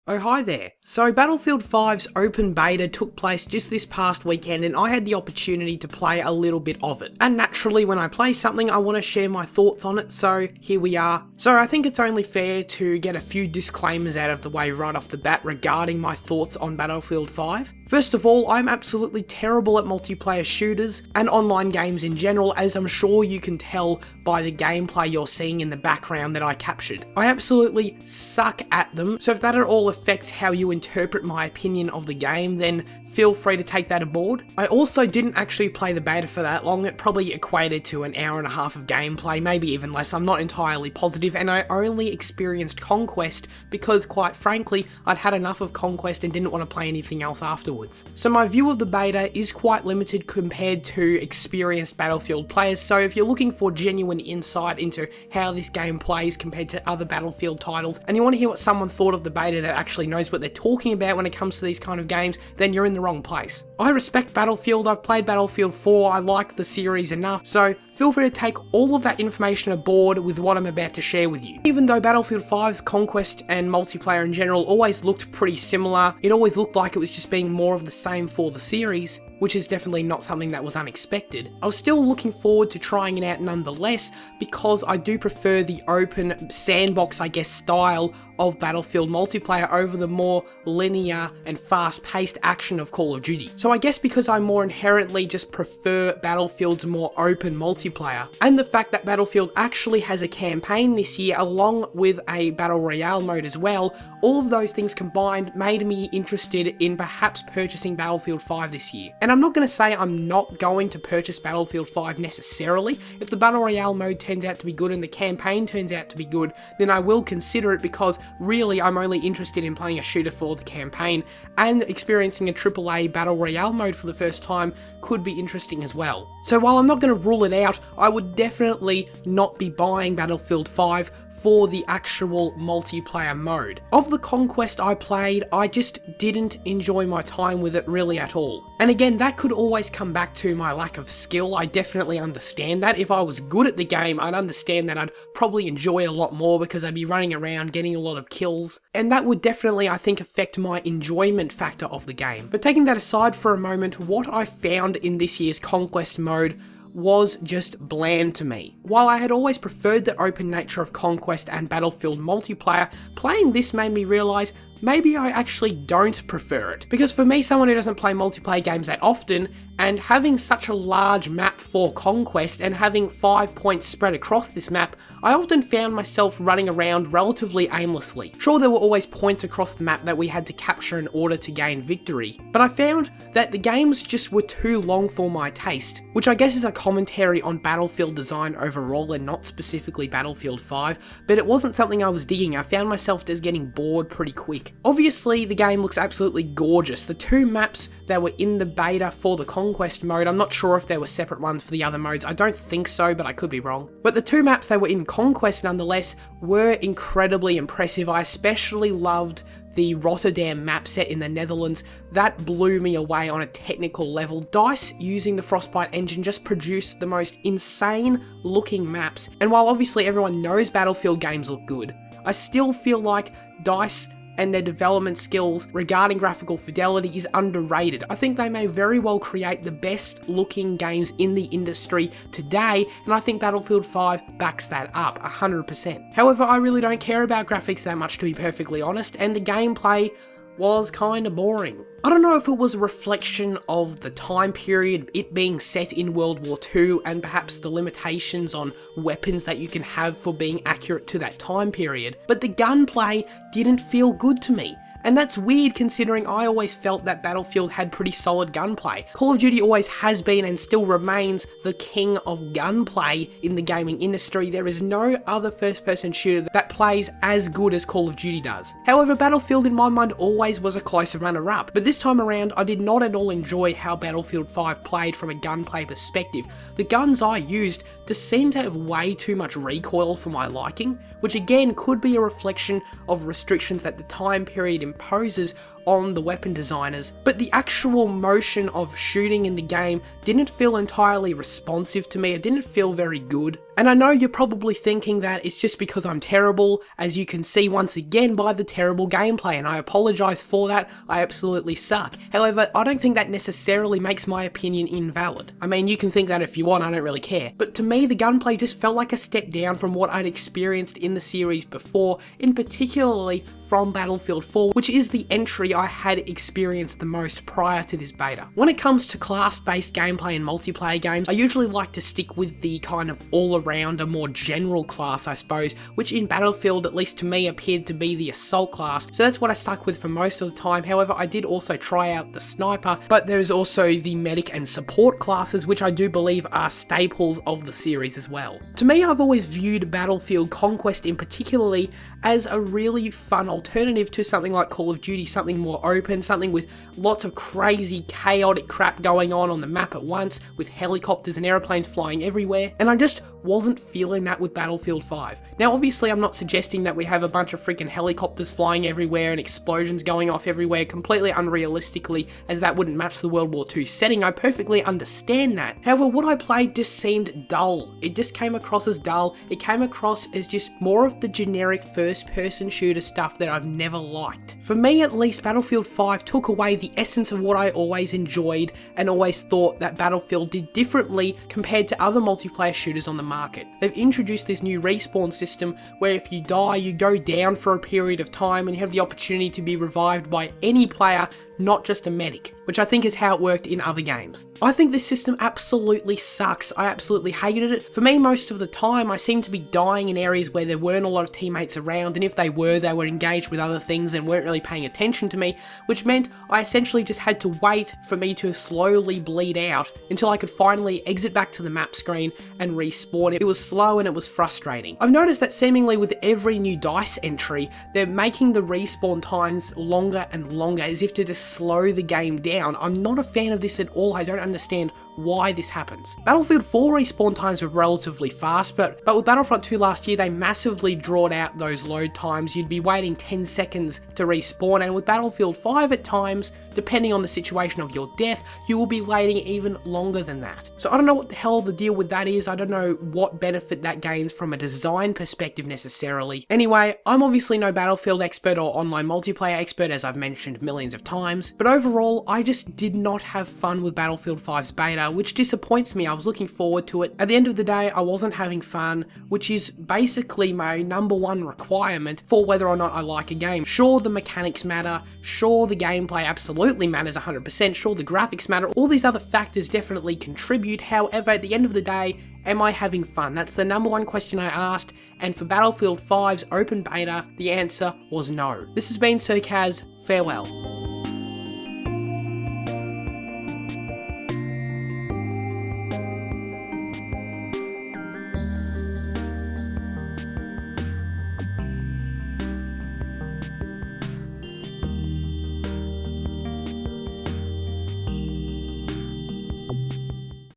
Oh hi there. So Battlefield 5's open beta took place just this past weekend and I had the opportunity to play a little bit of it. And naturally when I play something I want to share my thoughts on it, so here we are. So I think it's only fair to get a few disclaimers out of the way right off the bat regarding my thoughts on Battlefield 5. First of all, I'm absolutely terrible at multiplayer shooters and online games in general, as I'm sure you can tell by the gameplay you're seeing in the background that I captured. I absolutely suck at them, so if that at all affects how you interpret my opinion of the game, then feel free to take that aboard. I also didn't actually play the beta for that long. It probably equated to an hour and a half of gameplay, maybe even less, I'm not entirely positive, and I only experienced Conquest because, quite frankly, I'd had enough of Conquest and didn't want to play anything else afterwards. So my view of the beta is quite limited compared to experienced Battlefield players, so if you're looking for genuine insight into how this game plays compared to other Battlefield titles, and you want to hear what someone thought of the beta that actually knows what they're talking about when it comes to these kind of games, then you're in the wrong place. I respect Battlefield, I've played Battlefield 4, I like the series enough, so feel free to take all of that information aboard with what I'm about to share with you. Even though Battlefield 5's Conquest and multiplayer in general always looked pretty similar, it always looked like it was just being more of the same for the series, which is definitely not something that was unexpected. I was still looking forward to trying it out nonetheless, because I do prefer the open sandbox, I guess, style of Battlefield multiplayer over the more linear and fast-paced action of Call of Duty. So I guess because I more inherently just prefer Battlefield's more open multiplayer, and the fact that Battlefield actually has a campaign this year along with a Battle Royale mode as well, all of those things combined made me interested in perhaps purchasing Battlefield 5 this year. And I'm not going to say I'm not going to purchase Battlefield 5 necessarily. If the Battle Royale mode turns out to be good and the campaign turns out to be good, then I will consider it, because really I'm only interested in playing a shooter for the campaign, and experiencing a AAA Battle Royale mode for the first time could be interesting as well. So while I'm not going to rule it out, I would definitely not be buying Battlefield 5 for the actual multiplayer mode. Of the Conquest I played, I just didn't enjoy my time with it really at all. And again, that could always come back to my lack of skill. I definitely understand that. If I was good at the game, I'd understand that I'd probably enjoy it a lot more, because I'd be running around getting a lot of kills. And that would definitely, I think, affect my enjoyment factor of the game. But taking that aside for a moment, what I found in this year's Conquest mode was just bland to me. While I had always preferred the open nature of Conquest and Battlefield multiplayer, playing this made me realise maybe I actually don't prefer it. Because for me, someone who doesn't play multiplayer games that often, and having such a large map for Conquest and having 5 points spread across this map, I often found myself running around relatively aimlessly. Sure, there were always points across the map that we had to capture in order to gain victory, but I found that the games just were too long for my taste, which I guess is a commentary on Battlefield design overall and not specifically Battlefield 5, but it wasn't something I was digging. I found myself just getting bored pretty quick. Obviously, the game looks absolutely gorgeous. The two maps that were in the beta for the Conquest mode, I'm not sure if there were separate ones for the other modes, I don't think so, but I could be wrong. But the two maps that were in Conquest nonetheless were incredibly impressive. I especially loved the Rotterdam map set in the Netherlands. That blew me away on a technical level. DICE, using the Frostbite engine, just produced the most insane looking maps. And while obviously everyone knows Battlefield games look good, I still feel like DICE and their development skills regarding graphical fidelity is underrated. I think they may very well create the best looking games in the industry today, and I think Battlefield 5 backs that up 100%. However, I really don't care about graphics that much, to be perfectly honest, and the gameplay was kinda boring. I don't know if it was a reflection of the time period, it being set in World War II, and perhaps the limitations on weapons that you can have for being accurate to that time period, but the gunplay didn't feel good to me. And that's weird, considering I always felt that Battlefield had pretty solid gunplay. Call of Duty always has been and still remains the king of gunplay in the gaming industry. There is no other first-person shooter that plays as good as Call of Duty does. However, Battlefield in my mind always was a close runner-up, but this time around I did not at all enjoy how Battlefield 5 played from a gunplay perspective. The guns I used just seemed to have way too much recoil for my liking, which again could be a reflection of restrictions that the time period imposes on the weapon designers, but the actual motion of shooting in the game didn't feel entirely responsive to me. It didn't feel very good. And I know you're probably thinking that it's just because I'm terrible, as you can see once again by the terrible gameplay, and I apologise for that, I absolutely suck. However, I don't think that necessarily makes my opinion invalid. I mean, you can think that if you want, I don't really care. But to me, the gunplay just felt like a step down from what I'd experienced in the series before, in particularly from Battlefield 4, which is the entry I had experienced the most prior to this beta. When it comes to class-based gameplay in multiplayer games, I usually like to stick with the kind of all-around, a more general class, I suppose, which in Battlefield, at least to me, appeared to be the assault class, so that's what I stuck with for most of the time. However, I did also try out the sniper, but there's also the medic and support classes, which I do believe are staples of the series as well. To me, I've always viewed Battlefield Conquest in particularly as a really fun alternative to something like Call of Duty, something more open, something with lots of crazy chaotic crap going on the map at once, with helicopters and airplanes flying everywhere, and I just wasn't feeling that with Battlefield 5. Now obviously I'm not suggesting that we have a bunch of freaking helicopters flying everywhere and explosions going off everywhere completely unrealistically, as that wouldn't match the World War II setting. I perfectly understand that. However, what I played just seemed dull. It just came across as dull. It came across as just more of the generic first-person shooter stuff that I've never liked. For me at least, Battlefield 5 took away the essence of what I always enjoyed and always thought that Battlefield did differently compared to other multiplayer shooters on the market. They've introduced this new respawn system where if you die, you go down for a period of time and you have the opportunity to be revived by any player, not just a medic, which I think is how it worked in other games. I think this system absolutely sucks. I absolutely hated it. For me, most of the time, I seemed to be dying in areas where there weren't a lot of teammates around, and if they were engaged with other things and weren't really paying attention to me, which meant I essentially just had to wait for me to slowly bleed out until I could finally exit back to the map screen and respawn. It was slow and it was frustrating. I've noticed that seemingly with every new DICE entry, they're making the respawn times longer and longer, as if to just slow the game down. I'm not a fan of this at all. I don't understand why this happens. Battlefield 4 respawn times were relatively fast, but with Battlefront 2 last year, they massively drawed out those load times. You'd be waiting 10 seconds to respawn, and with Battlefield 5 at times, depending on the situation of your death, you will be waiting even longer than that. So I don't know what the hell the deal with that is. I don't know what benefit that gains from a design perspective necessarily. Anyway, I'm obviously no Battlefield expert or online multiplayer expert, as I've mentioned millions of times, but overall, I just did not have fun with Battlefield 5's beta, which disappoints me. I was looking forward to it. At the end of the day, I wasn't having fun, which is basically my #1 requirement for whether or not I like a game. Sure, the mechanics matter. Sure, the gameplay absolutely matters 100%. Sure, the graphics matter. All these other factors definitely contribute. However, at the end of the day, am I having fun? That's the #1 question I asked, and for Battlefield 5's open beta, the answer was no. This has been SirCazz. Farewell.